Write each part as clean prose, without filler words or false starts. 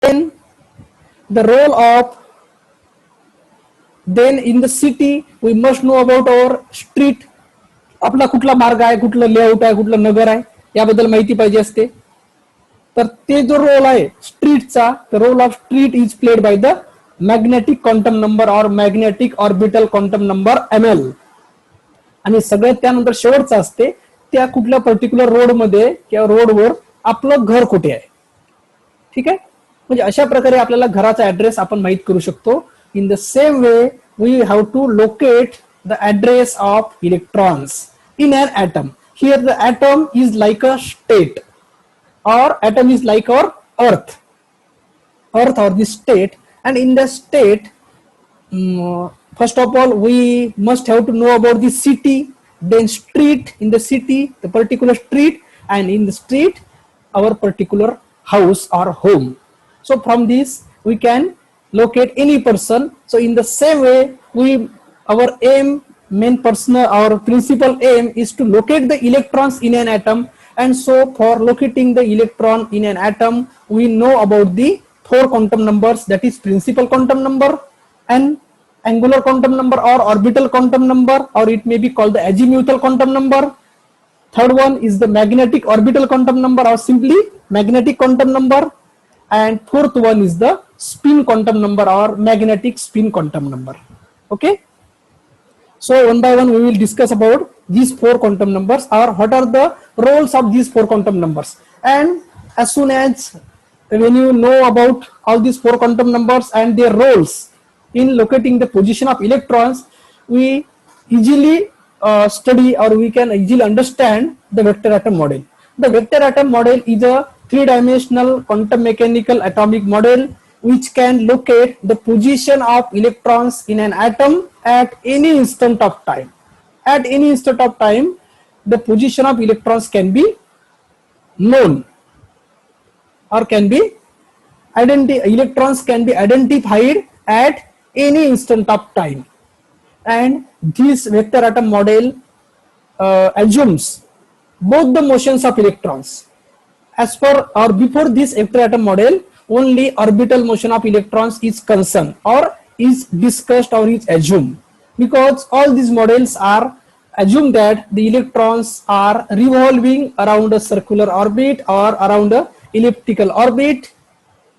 Then the role of, then in the city we must know about our street. आपला कुठला मार्ग आहे, कुठलं लेआउट आहे, कुठलं नगर आहे, याबद्दल माहिती पाहिजे असते. तर ते जो रोल आहे स्ट्रीटचा, the role of street is played by the magnetic quantum number or magnetic orbital quantum number ml. आणि सगळ्यात त्यानंतर शेवटचं असते त्या कुठल्या पर्टिक्युलर रोड मध्ये किंवा रोडवर आपलं घर कुठे आहे. ठीक आहे, म्हणजे अशा प्रकारे आपल्याला घराचा ऍड्रेस आपण माहित करू शकतो. In the same way we have to locate the address of electrons in an atom. Here the atom is like a state or atom is like our earth or the state. And in the state, first of all we must have to know about the city, then street, in the city the particular street, and in the street our particular house or home. So from this we can locate any person. So in the same way our aim, main personal, our principal aim is to locate the electrons in an atom. And so for locating the electron in an atom we know about the 4 quantum numbers, that is principal quantum number and angular quantum number or orbital quantum number, or it may be called the azimuthal quantum number. Third one is the magnetic orbital quantum number or simply magnetic quantum number, and fourth one is the spin quantum number or magnetic spin quantum number. Okay, so one by one we will discuss about these 4 quantum numbers or what are the roles of these 4 quantum numbers. And as soon as when you know about all these 4 quantum numbers and their roles in locating the position of electrons, we easily study or we can easily understand the vector atom model. The vector atom model is a 3-dimensional quantum mechanical atomic model which can locate the position of electrons in an atom at any instant of time. At any instant of time the position of electrons can be known or can be electrons can be identified at any instant of time. And this vector atom model assumes both the motions of electrons. As per or before this vector atom model only orbital motion of electrons is concerned or is discussed or is assumed, because all these models are assume that the electrons are revolving around a circular orbit or around a elliptical orbit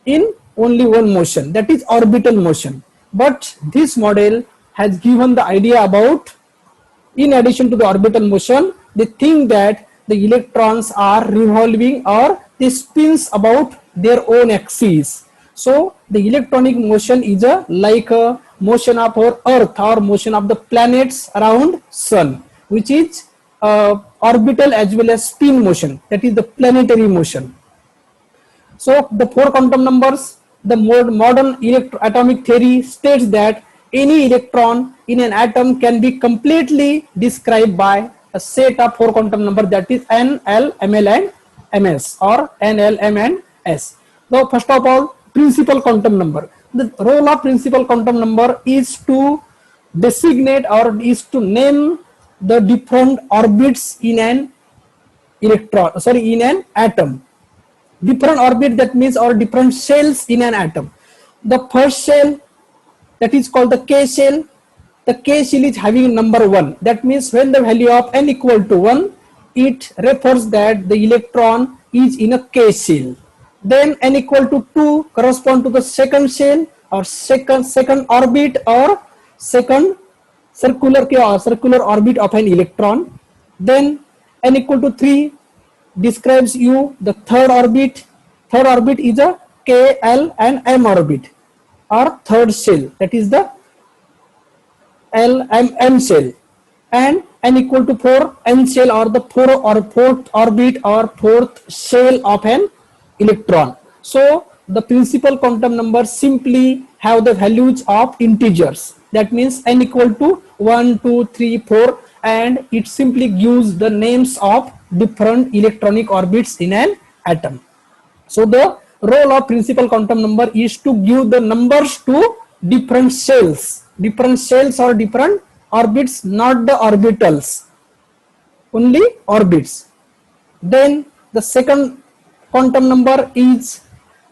in only one motion, that is orbital motion. But this model has given the idea about, in addition to the orbital motion, they think that the electrons are revolving or they spins about their own axis. So the electronic motion is like a motion of our earth or motion of the planets around sun, which is orbital as well as spin motion, that is the planetary motion. So the 4 quantum numbers, the modern atomic theory states that any electron in an atom can be completely described by a set of 4 quantum numbers, that is n, l, ml and ms, or n, l, m and s. Now first of all, principal quantum number. The role of principal quantum number is to designate or is to name the different orbits in an in an atom. Different orbit, that means, or different shells in an atom. The first shell, that is called the K shell. The K shell is having number 1. That means when the value of n equal to 1, it refers that the electron is in a K shell. Then n equal to 2 correspond to the second shell or second orbit or second circular orbit of an electron. Then n equal to 3 describes you the third orbit. Third orbit is a K, L and M orbit or third shell, that is the L, M shell. And n equal to 4, n shell or the fourth orbit or fourth shell of an electron. So the principal quantum numbers simply have the values of integers. That means n equal to 1, 2, 3, 4, and it simply gives the names of different electronic orbits in an atom. So the role of principal quantum number is to give the numbers to different shells or different orbits, not the orbitals, only orbits. Then the second quantum number is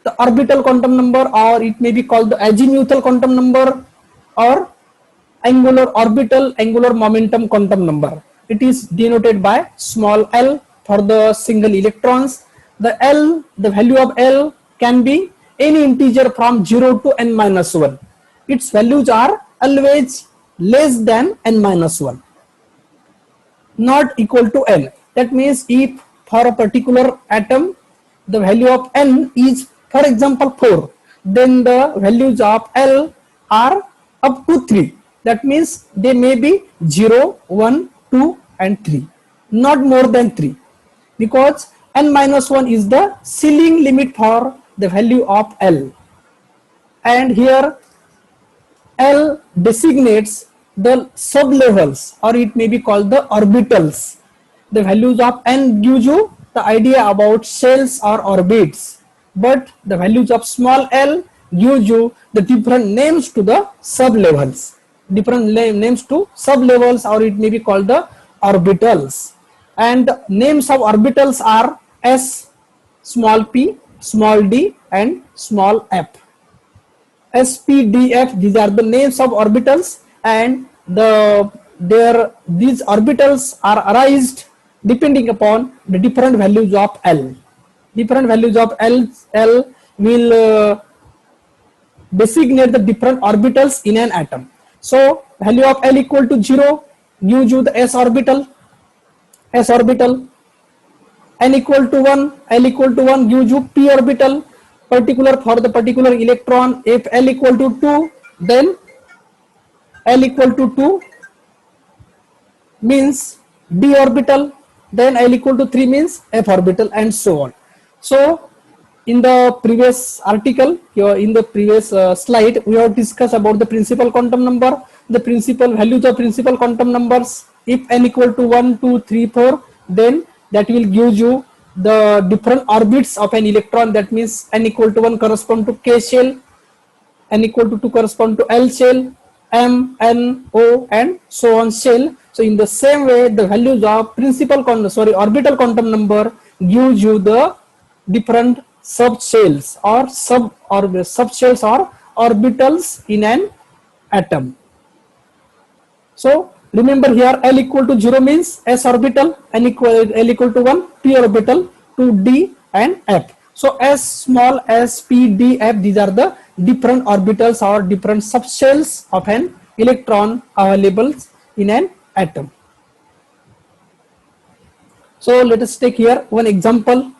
the orbital quantum number, or it may be called the azimuthal quantum number, or angular orbital angular momentum quantum number. It is denoted by small l for the single electrons. The value of L can be any integer from 0 to n minus 1. Its values are always less than n minus 1, not equal to n. That means if for a particular atom the value of n is, for example, 4, then the values of L are up to 3. That means they may be 0, 1, 2 and 3, not more than 3, because n minus 1 is the ceiling limit for the value of L. And here L designates the sublevels, or it may be called the orbitals. The values of n gives you the idea about shells or orbits, but the values of small l gives you the different names to the sublevels, or it may be called the orbitals. And the names of orbitals are s, small p, small d and small f. S, P, D, F, these are the names of orbitals, and these orbitals are arised depending upon the different values of L. Different values of L will designate the different orbitals in an atom. So value of L equal to 0 gives you the s orbital, n equal to 1, L equal to 1 gives you p orbital. Particular for the particular electron, if L equal to 2, then L equal to 2 means d orbital, then L equal to 3 means f orbital, and so on. So in the previous article, in the previous slide, we have discussed about the principal quantum number, the principal values of principal quantum numbers. If n equal to 1, 2, 3, 4, then that will give you the different orbits of an electron. That means n equal to 1 correspond to k shell, n equal to 2 correspond to L shell, m, n, o and so on shell. So in the same way, the values of orbital quantum number gives you the different subshells or subshells or orbitals in an atom. So remember here, L equal to 0 means s orbital, L equal to 1 p orbital, 2 d and f. So s, small s, p, d, f, these are the different orbitals or different subshells of an electron available in an atom. So let us take here one example.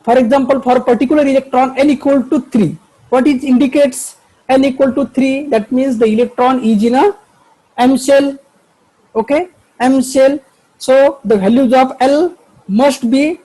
For example, for a particular electron n equal to 3, what it indicates n equal to 3, that means the electron is in a m shell. Okay, m shell. So the values of L must be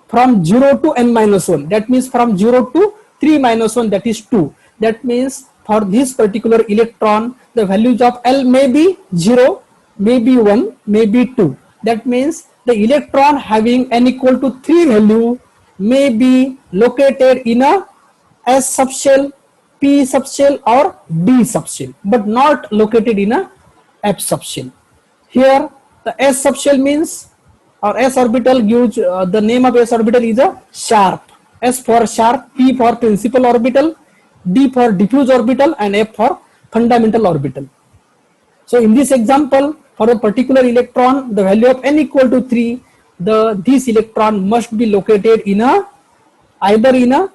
from 0 to n minus 1. That means from 0 to 3 minus 1, that is 2. That means for this particular electron, the values of L may be 0, may be 1, may be 2. That means the electron having n equal to 3 value may be located in a s subshell, p subshell or d subshell, but not located in a f subshell. Here the s subshell means, or s orbital gives the name of s orbital is a sharp. S for sharp, p for principal orbital, d for diffuse orbital and f for fundamental orbital. So in this example, for a particular electron, the value of n equal to 3, this electron must be located in either in a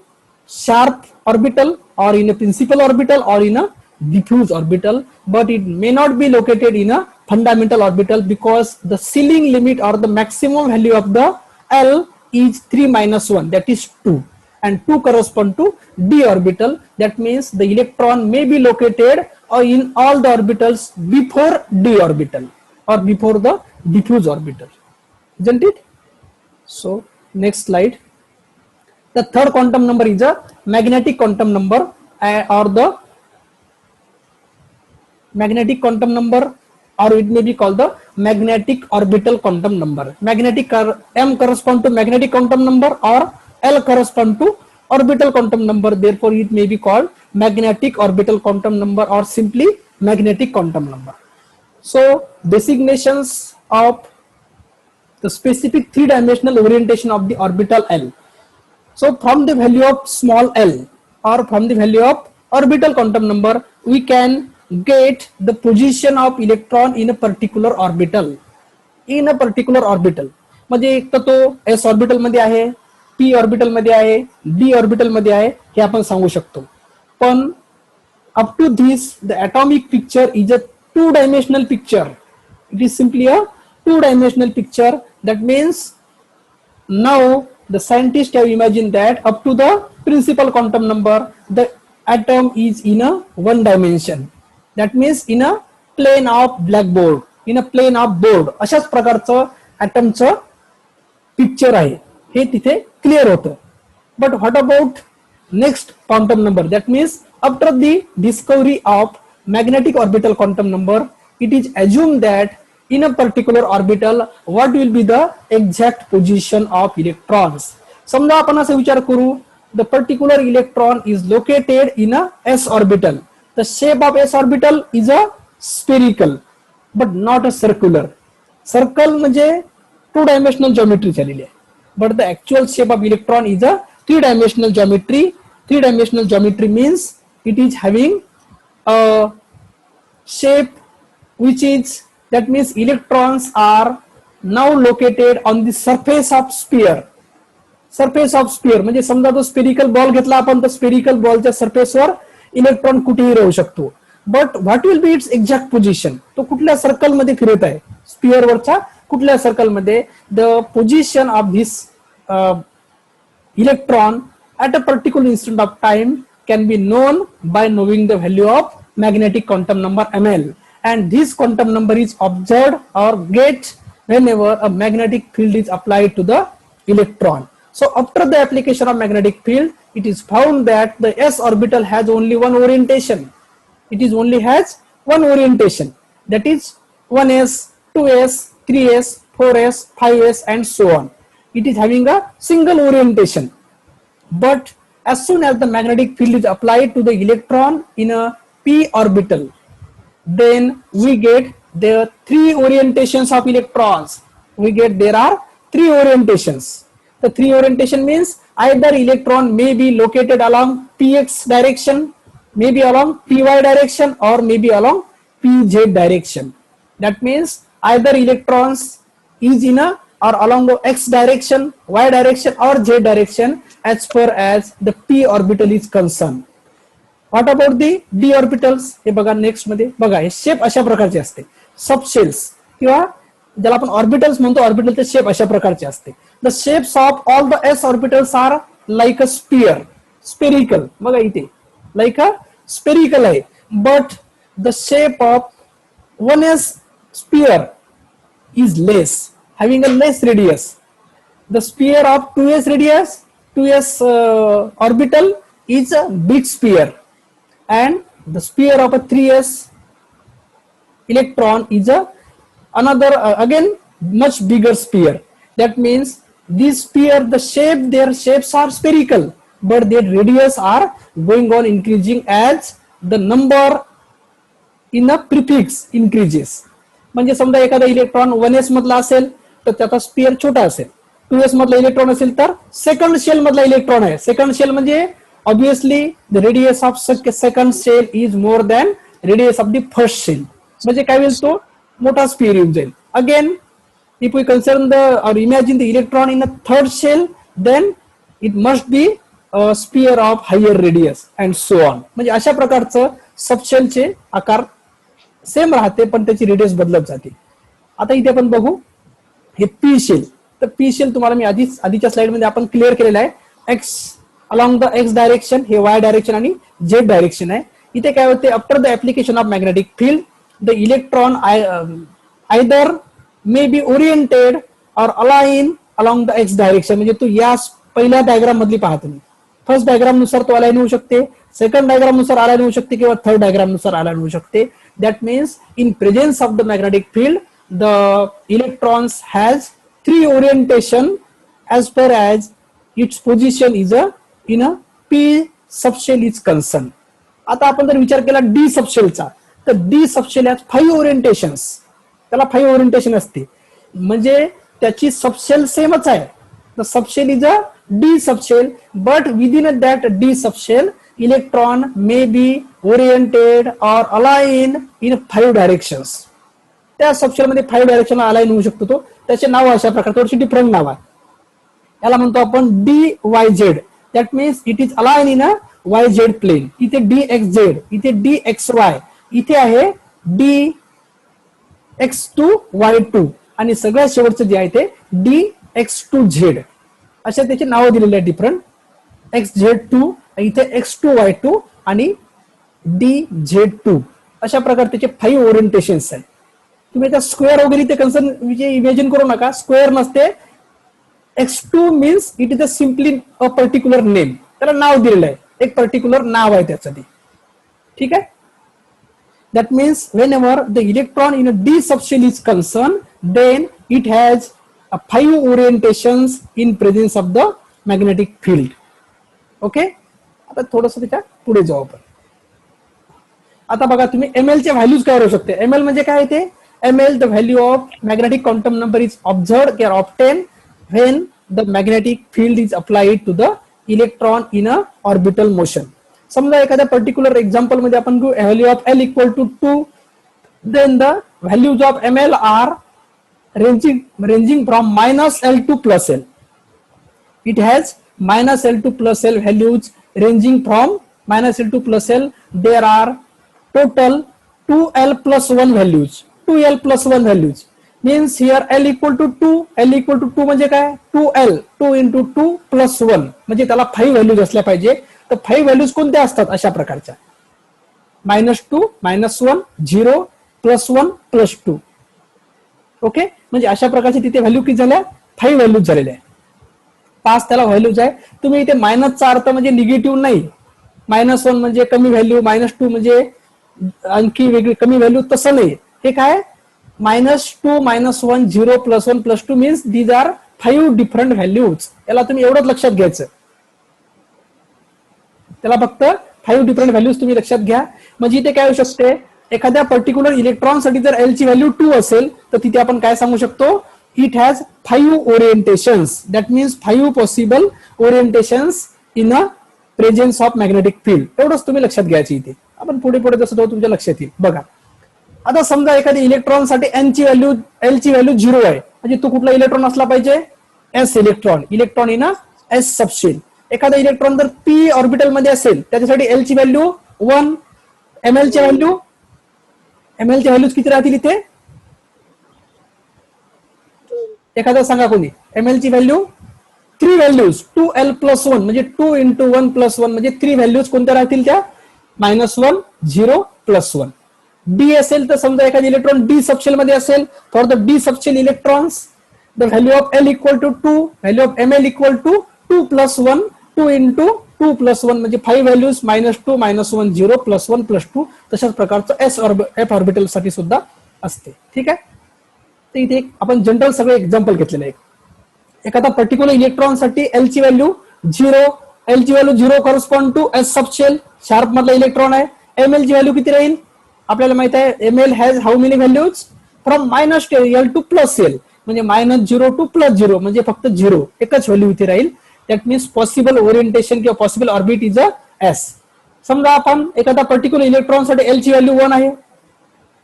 sharp orbital or in a principal orbital or in a diffuse orbital, but it may not be located in a fundamental orbital, because the ceiling limit or the maximum value of the L is 3 minus 1, that is 2, and 2 correspond to d orbital. That means the electron may be located in all the orbitals before d orbital or before the diffuse orbital, isn't it? So next slide. The third quantum number is a magnetic quantum number, or the magnetic quantum number, or it may be called the magnetic orbital quantum number. M correspond to magnetic quantum number, or L correspond to orbital quantum number. Therefore it may be called magnetic orbital quantum number or simply magnetic quantum number. So designations of the specific three-dimensional orientation of the orbital L. So from the value of small l or from the value of orbital quantum number, we can get the position of electron in a particular orbital. In a particular orbital. म्हणजे एक तर तो s orbital मध्ये आहे, p orbital मध्ये आहे, d orbital मध्ये आहे हे आपण सांगू शकतो. पण up to this the atomic picture is a two-dimensional picture. It is simply a two-dimensional picture. That means now the scientists have imagined that up to the principal quantum number the atom is in a one dimension. That means in a plane of blackboard, in a plane of board. अशाच प्रकारचं ॲटमचं picture आहे हे तिथे clear होतं. But what about next quantum number? That means after the discovery of magnetic orbital quantum number, it is assumed that in a particular orbital what will be the exact position of electrons. समजा आपण असा विचार करू, the particular electron is located in a s orbital. The shape of s orbital is a spherical but not a circular. Circle म्हणजे two dimensional geometry झालेली आहे, but the actual shape of electron is a three dimensional geometry. Three dimensional geometry means it is having a shape which is, that means electrons are now located on the surface of sphere. Surface of sphere म्हणजे समजा तो spherical ball घेतला आपण, तर spherical बॉलच्या सरफेसवर electron कुठेही राहू शकतो. But what will be it's exact position? तो कुठल्या सर्कल मध्ये फिरत आहे, स्पिअर वरच्या कुठल्या सर्कल मध्ये? The position of this electron at a particular instant of time can be known by knowing the value of magnetic quantum number ml, and this quantum number is observed or get whenever a magnetic field is applied to the electron. So after the application of magnetic field, it is found that the s orbital has only one orientation. It is only has one orientation, that is 1s, 2s, 3s, 4s, 5s and so on. It is having a single orientation. But as soon as the magnetic field is applied to the electron in a p orbital, then we get there three orientations of electrons. We get there are three orientations. The three orientation means either electron may be located along px direction, maybe along py direction, or maybe along pz direction. That means either electrons is in a or along the x direction, y direction or z direction as far as the p orbital is concerned. What about the d orbitals? हे बघा next मध्ये बघा, हे shape अशा प्रकारचे असते. Subshells किंवा ज्याला आपण orbitals म्हणतो, ऑर्बिटलचे शेप अशा प्रकारचे असते. The shapes of all the S orbitals are like a sphere, spherical. बघा इथे लाईक अ स्पेरिकल आहे, but the shape of one S sphere is less, having a less radius. The sphere of 2s radius, 2s orbital is a big sphere, and the sphere of a 3s electron is a another again much bigger sphere. That means this sphere, the shape, their shapes are spherical, but their radius are going on increasing as the number in a prefix increases. म्हणजे समजा एखादा electron 1s मधला असेल तर त्याचा spear छोटा असेल, 2s मधला इलेक्ट्रॉन असेल तर सेकंड शेल मधला इलेक्ट्रॉन आहे. सेकंड शेल म्हणजे obviously the radius of second shell is more than radius of the first shell. म्हणजे काय होईल, तो मोठा स्पियर येऊन जाईल. Again if we consider the or imagine the electron in a third shell, then it must be sphere of higher radius and so on. म्हणजे अशा प्रकारचं सबशेलचे आकार सेम राहते, पण त्याची रेडियस बदलत जाते. आता इथे आपण बघू हे पी शेल. तर पी शेल तुम्हाला मी आधीच्या स्लाइड मध्ये आपण क्लिअर केलेला आहे. X along the X direction, हे वाय डायरेक्शन आणि झेड डायरेक्शन आहे. इथे काय होते, after the application of magnetic field the electron either may be oriented or align along the X direction. म्हणजे तू या पहिल्या डायग्राम मधली पाहा तुम्ही, फर्स्ट डायग्राम नुसार तो अलाइन होऊ शकते, सेकंड डायग्राम नुसार अलाइन होऊ शकते किंवा थर्ड डायग्राम नुसार अलाइन होऊ शकते. That means in presence of the magnetic field, the electrons has three orientation as far as its position is in a p subshell is concerned. आता आपण जर विचार केला d सबशेलचा, तर d सबशेल has 5 orientations. त्याला 5 orientation असते, म्हणजे त्याची सबशेल सेमच आहे, The subshell is a d subshell, but within that d subshell, electron may be oriented or aligned in 5 directions. त्या सबशेल मध्ये 5 डायरेक्शनला अलाइन होऊ शकतो तो. त्याचे नाव अशा प्रकारे थोडीशी डिफरंट नाव आहे. याला म्हणतो आपण DYZ. That means it is align in a YZ plane. इथे DXZ, इथे DXY, इथे आहे DX2Y2 आणि सगळ्यात शेवटचं जे आहे ते DX2Z. अशा त्याची नावं दिलेली आहेत डिफरंट. XZ2, इथे X2Y2 आणि DZ2. अशा प्रकारे त्याचे 5 ओरिएंटेशन्स आहेत. तुम्ही आता स्क्वेअर वगैरे ते कन्सर्न इमॅजिन करू नका. स्क्वेअर नसते. X2 means it is a simply a particular name. त्याला नाव दिलेलं आहे, एक पर्टिक्युलर नाव आहे त्याचं ते. ठीक आहे. That means whenever the electron in a d subshell is concerned, then it has a 5 orientations in presence of the magnetic field. Okay. आता थोडंसं त्याच्या पुढे जाऊ आपण. आता बघा तुम्ही ml चे व्हॅल्यूज काय राहू शकते. ml म्हणजे काय ते. ml the value of magnetic quantum number is observed or obtained when the magnetic field is applied to the electron in a orbital motion. समजा एखाद्या पर्टिक्युलर एक्झाम्पल मध्ये आपण घेऊ value of L equal to 2, then the values of ml are ranging from -L to +L. It has -L to +L values ranging from -L to +L. There are total 2L plus 1 values. 2L plus 1 values means here L equal to 2. L equal to 2 म्हणजे काय. 2L 2 into 2 plus 1 म्हणजे त्याला 5 values असल्या पाहिजे. तर 5 values कोणत्या असतात अशा प्रकारच्या. -2, -1, 0, +1, +2. ओके. म्हणजे अशा प्रकारचे तिथे व्हॅल्यू किती झाल्या. 5 व्हॅल्यूज झालेल्या आहे. 5 त्याला व्हॅल्यूज आहे. तुम्ही इथे मायनसचा अर्थ म्हणजे निगेटिव्ह नाही. -1 म्हणजे कमी व्हॅल्यू, -2 म्हणजे आणखी वेगळी कमी व्हॅल्यू, तसं नाही. हे काय -2, -1, 0, +1, +2 means these are 5 different values. याला तुम्ही एवढंच लक्षात घ्यायचं. त्याला फक्त 5 डिफरंट व्हॅल्यूज तुम्ही लक्षात घ्या. म्हणजे इथे काय होऊ शकते. एखाद्या पर्टिक्युलर इलेक्ट्रॉन साठी जर L ची व्हॅल्यू 2 असेल तर तिथे आपण काय सांगू शकतो. It has 5 orientations. That means 5 possible orientations in a presence of magnetic field. एवढंच तुम्ही लक्षात घ्यायची इथे. आपण पुढे पुढे जसं जाऊ तुमच्या लक्षात येईल. बघा आता समजा एखाद्या इलेक्ट्रॉन साठी L ची व्हॅल्यू 0 आहे. म्हणजे तो कुठला इलेक्ट्रॉन असला पाहिजे. S electron. Electron in a S subshell. एखादा इलेक्ट्रॉन जर p ऑर्बिटल मध्ये असेल त्याच्यासाठी L ची व्हॅल्यू 1. ml ची व्हॅल्यूज किती राहतील इथे. एखादा सांगा कोणी. ml ची व्हॅल्यू 3 व्हॅल्यूज. 2L plus 1 म्हणजे 2 into 1 plus 1 म्हणजे 3 व्हॅल्यूज कोणत्या राहतील त्या. -1, 0, +1. डी असेल तर समजा एखादी इलेक्ट्रॉन डी सबशेल मध्ये असेल. For the D subshell electrons the value of L equal to 2, value of ml equal to 2 plus 1, 2 into 2 plus 1 म्हणजे 5 व्हॅल्यूज. -2, -1, 0, +1, +2. तशाच प्रकारचं F ऑर्बिटल साठी सुद्धा असते. ठीक आहे. तर इथे आपण जनरल सगळे एक्झाम्पल घेतलेले आहे. एखादा पर्टिक्युलर इलेक्ट्रॉन साठी L ची व्हॅल्यू 0. L ची value 0 correspond to S subshell. Sharp मधला इलेक्ट्रॉन आहे. ml ची व्हॅल्यू किती राहील. आपल्याला माहित आहे ml has how many values from -L to +L म्हणजे -0 टू +0 म्हणजे फक्त 0 एकच व्हॅल्यू इथे राहील. दॅट मीन्स पॉसिबल ओरिएंटेशन किंवा possible orbit is a S. समजा आपण एखादा पर्टिक्युलर इलेक्ट्रॉन साठी L ची व्हॅल्यू 1 आहे.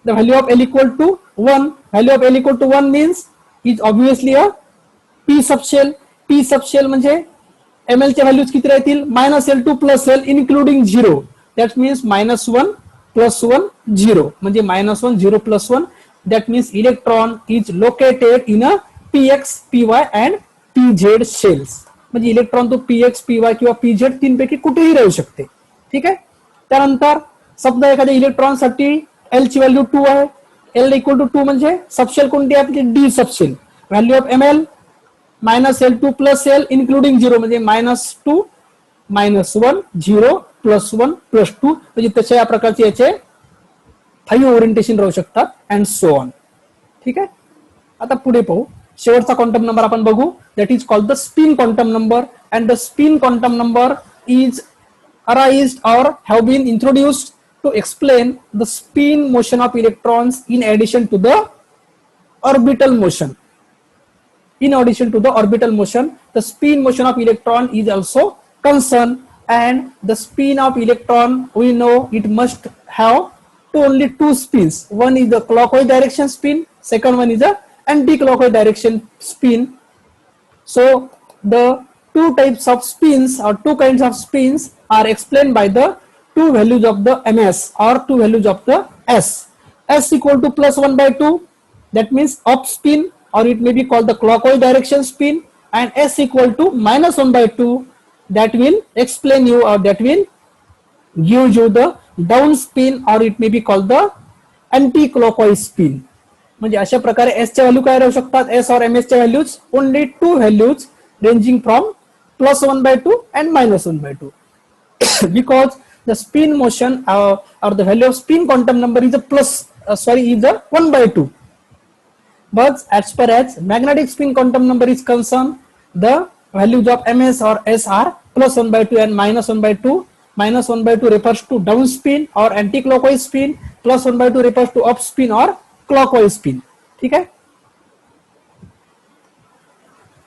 The value of L equal to 1. Value of L equal to 1 means is obviously a p subshell. p subshell म्हणजे ml च्या values किती राहतील. -L to +L including 0. That means -1 +1 0 म्हणजे -1 0 +1. That means electron is located in a px, py and pz shells. म्हणजे electron तो px, py किंवा pz तीनपैकी कुठेही राहू शकते. ठीक आहे. त्यानंतर समजा एखाद्या इलेक्ट्रॉन साठी L ची व्हॅल्यू 2 आहे. L इक्वल टू 2 म्हणजे सबशेल कोणती आहे आपली. D subshell. Value of ml -L to +L including 0 म्हणजे -2, -1, 0, +1, +2 म्हणजे तशा या प्रकारचे याचे 5 ओरिएंटेशन राहू शकतात अँड सो ऑन. ठीक आहे. आता पुढे पाहू. शेवटचा क्वांटम नंबर आपण बघू. That is called the spin quantum number. And the spin quantum number is arised or have been introduced to explain the spin motion of electrons in addition to the orbital motion. in addition to the orbital motion, the spin motion of electron is also concerned. And the spin of electron, we know it must have only two spins. One is the clockwise direction spin, second one is the anti-clockwise direction spin. So the two types of spins or two kinds of spins are explained by the two values of the ms or two values of the s. S equal to plus 1 by 2, that means up spin, or it may be called the clockwise direction spin, and s equal to minus 1 by 2, that will explain you, or that will give you the down spin, or it may be called the anti-clockwise spin. म्हणजे अशा प्रकारे S च्या value काय राहू शकतात, S or M S च्या values only two values ranging from plus 1 by 2 and minus 1 by 2 because the spin motion or the value of spin quantum number is a is a 1 by 2. But as far as magnetic spin quantum number is concerned, the values of ms or s are plus 1 by 2 and minus 1 by 2. Minus 1 by 2 refers to down spin or anti-clockwise spin, plus 1 by 2 refers to up spin or clockwise spin. ठीक आहे.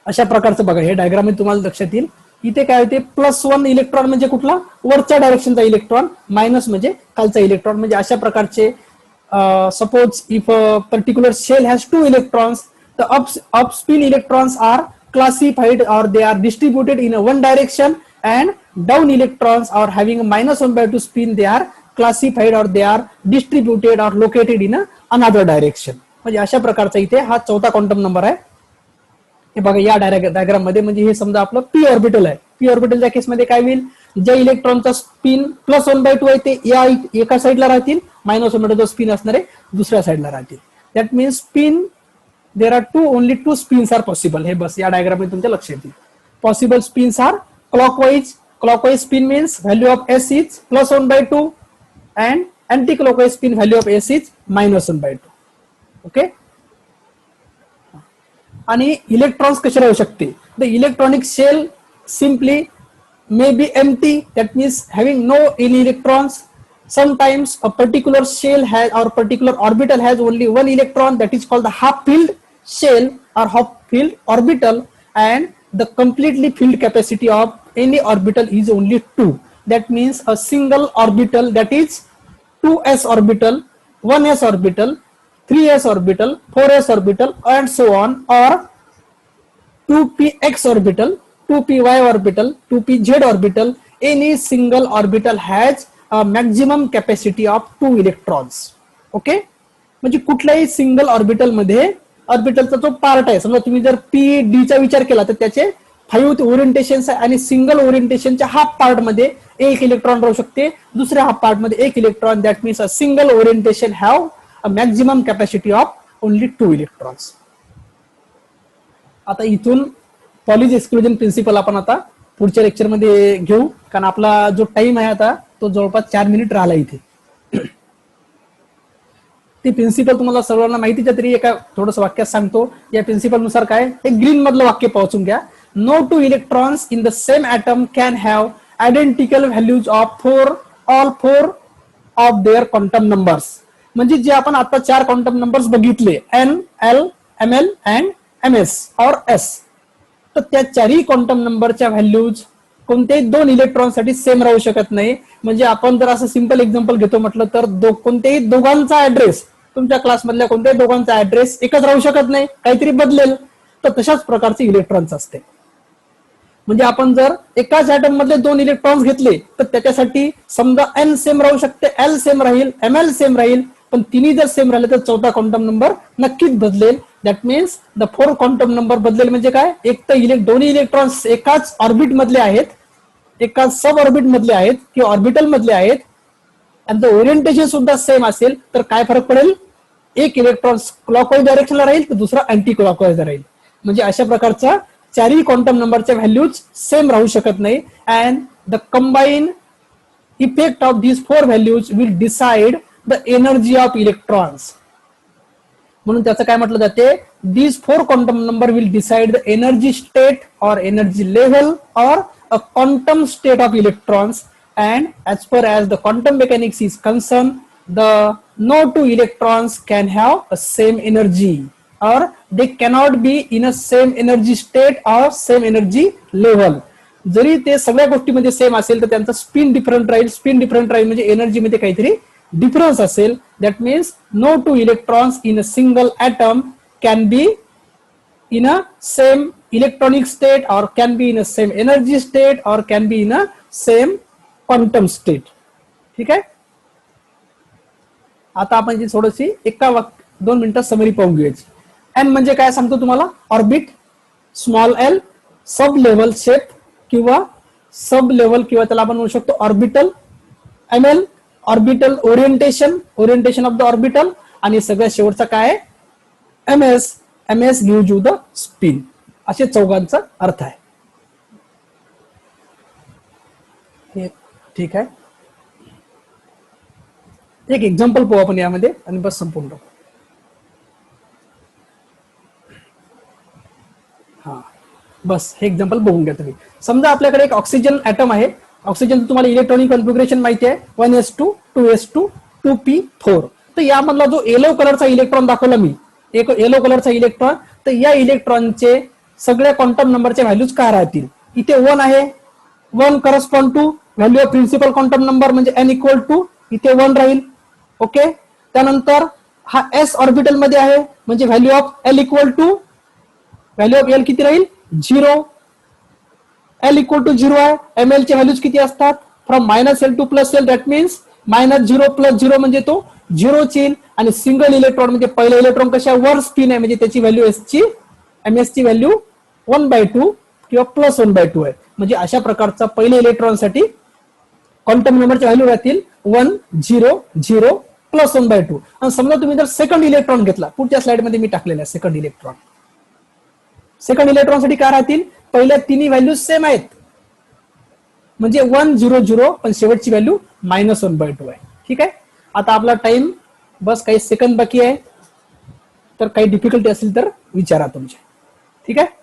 अशा प्रकारचं बघा हे diagram मध्ये तुम्हाला लक्षात येईल. इथे काय होते, प्लस 1 इलेक्ट्रॉन म्हणजे कुठला, वरच्या डायरेक्शनचा इलेक्ट्रॉन, मायनस म्हणजे खालचा इलेक्ट्रॉन. म्हणजे अशा प्रकारचे suppose if a particular shell has two electrons, the up spin electrons are classified or they are distributed in a one direction, and down electrons are having a minus 1 by 2 spin, they are classified or they are distributed or located in a another direction. म्हणजे अशा प्रकारचा इथे हा चौथा quantum number आहे. हे बघा या diagram मध्ये, म्हणजे हे समजा आपलं पी ऑर्बिटल आहे. पी ऑर्बिटलच्या केसमध्ये काय होईल, ज्या इलेक्ट्रॉनचा स्पिन प्लस 1 by 2 आहे ते या एका साईडला राहतील, मायनस 1 by 2 स्पिन असणारे दुसऱ्या साईडला राहतील. That means spin there are only two spins are possible. हे बस या डायग्राम मध्ये तुमच्या लक्षात येईल. Possible spins are clockwise. Clockwise spin means value of S is plus 1 by 2 and anti-clockwise spin value of s is minus 1 by 2. Okay. आणि electrons कसे राहू शकते, the electronic shell simply may be empty, that means having no any electrons. Sometimes a particular shell has or particular orbital has only one electron, that is called the half filled shell or half filled orbital, and the completely filled capacity of any orbital is only 2. That means a single orbital, that is 2s orbital, 1s orbital, 3s orbital, 4s orbital, and so on, or 2px orbital, 2py orbital, 2pz orbital. Any single orbital has a maximum capacity of 2 electrons. Okay. म्हणजे कुठल्याही single orbital मध्ये ऑर्बिटलचा जो part आहे, समजा तुम्ही जर P D चा विचार केला तर त्याचे 5 ओरिएंटेशन्स आहे, आणि सिंगल ओरिएंटेशनच्या हाफ पार्ट मध्ये एक इलेक्ट्रॉन राहू शकते, दुसऱ्या हाफ पार्ट मध्ये एक electron. That means a single orientation have a maximum capacity of only 2 electrons. आता इथून पॉलिज एक्सक्लुजन प्रिन्सिपल आपण आता पुढच्या लेक्चर मध्ये घेऊ, कारण आपला जो टाइम आहे आता तो जवळपास 4 मिनिट राहिला इथे. ती प्रिन्सिपल तुम्हाला सर्वांना माहितीच्या तरी एका थोडस वाक्यात सांगतो. या प्रिन्सिपल नुसार काय, एक ग्रीन मधलं वाक्य पाहून घ्या. No two electrons in the same atom can have identical values of all four of their quantum numbers. म्हणजे जे आपण आता 4 क्वांटम नंबर्स बघितले, N, L, M L and M S or S, तर त्या चारही क्वांटम नंबरच्या व्हॅल्यूज कोणत्याही 2 इलेक्ट्रॉन साठी सेम राहू शकत नाही. म्हणजे आपण जर असं सिंपल एक्झाम्पल घेतो म्हटलं तर कोणत्याही दोघांचा ऍड्रेस, तुमच्या क्लासमधल्या कोणत्याही दोघांचा ऍड्रेस एकच राहू शकत नाही, काहीतरी बदलेल. तर तशाच प्रकारचे इलेक्ट्रॉन्स असते. म्हणजे आपण जर एकाच ऍटम मधले 2 इलेक्ट्रॉन्स घेतले तर त्याच्यासाठी समजा एन सेम राहू शकते, एल सेम राहील, एम एल सेम राहील, पण तिन्ही जर सेम राहिले तर चौथा क्वांटम नंबर नक्कीच बदलेल. That means the 4 quantum number बदलेल. म्हणजे काय, एक तर दोन्ही इलेक्ट्रॉन्स एकाच ऑर्बिट मधले आहेत, एकाच सब ऑर्बिट मधले आहेत किंवा ऑर्बिटल मधले आहेत, आणि ओरिएंटेशन सुद्धा सेम असेल तर काय फरक पडेल, एक इलेक्ट्रॉन क्लॉकवाईज डायरेक्शनला राहील तर दुसरा अँटी क्लॉकवाईज राहील. म्हणजे अशा प्रकारचा चारही क्वांटम नंबरच्या व्हॅल्यूज सेम राहू शकत नाही. And the combine effect of these 4 values will decide the energy of electrons. म्हणून त्याचं काय म्हटलं जाते, these 4 quantum number will decide the energy state और एनर्जी लेवल और a quantum state of electrons. And as far as the quantum mechanics is concerned, the no two electrons can have a same energy, or they cannot be in a same energy state or same energy level. जरी ते सगळ्या गोष्टीमध्ये same असेल तर त्यांचा spin different राहील. Spin different राहील म्हणजे एनर्जीमध्ये काहीतरी डिफरन्स असेल. That means no two electrons in a single atom can be in a same electronic state or can be in a same energy state or can be in a same quantum state. ठीक आहे. आता आपण जी थोडीशी एका 2 मिनिटात summary पाहून घेऊयाची. N म्हणजे काय सांगतो तुम्हाला, orbit, small L sub level shape किंवा सब लेवल किंवा त्याला आपण म्हणू शकतो orbital. M L orbital orientation, orientation of the orbital. आणि सगळ्यात शेवटचा काय आहे M S. MS give you the spin. असे चौघांचा अर्थ आहे. ठीक आहे. एक एक्झाम्पल पाहू आपण यामध्ये आणि बस संपूर्ण टाकू. हा बस हे एक्झाम्पल बघून घ्या तुम्ही. समजा आपल्याकडे एक ऑक्सिजन ऍटम आहे. ऑक्सिजन तुम्हाला इलेक्ट्रॉनिक कॉन्फिगरेशन माहिती आहे, 1s2 2s2 2p4. तर यामधला जो येलो कलरचा इलेक्ट्रॉन दाखवला मी, एक येलो कलरचा इलेक्ट्रॉन, तर या इलेक्ट्रॉनचे सगळ्या क्वांटम नंबरचे व्हॅल्यूज काय राहतील. इथे 1 आहे, 1 correspond to value of principal quantum number म्हणजे n इक्वल टू इथे 1 राहील. ओके. त्यानंतर हा s ऑर्बिटल मध्ये आहे म्हणजे value of l equal to value of l किती राहील 0. l इक्वल टू 0 आहे. ml चे व्हॅल्यूज किती असतात from -l to +l. That means -0 + 0 म्हणजे तो 0 येईल. आणि सिंगल इलेक्ट्रॉन म्हणजे पहिला इलेक्ट्रॉन कशा वर स्पिन आहे म्हणजे त्याची व्हॅल्यू एमएस ची व्हॅल्यू 1/2 किंवा +1/2 आहे. म्हणजे अशा प्रकारचा पहिल्या इलेक्ट्रॉन साठी क्वांटम नंबरच्या व्हॅल्यू राहतील 1 0 0 +1/2. आणि समजा तुम्ही जर सेकंड इलेक्ट्रॉन घेतला, पुढच्या स्लाइड मध्ये मी टाकलेला आहे सेकंड इलेक्ट्रॉन. सेकंड इलेक्ट्रॉन साठी काय राहतील, पहिल्या तिन्ही व्हॅल्यू सेम आहेत म्हणजे 1 0 0 पण शेवटची व्हॅल्यू -1/2 आहे. ठीक आहे. आता आपला टाइम बस काही सेकंद बाकी आहे, तर काही डिफिकल्टी असेल तर विचारा तुमच्या. ठीक आहे.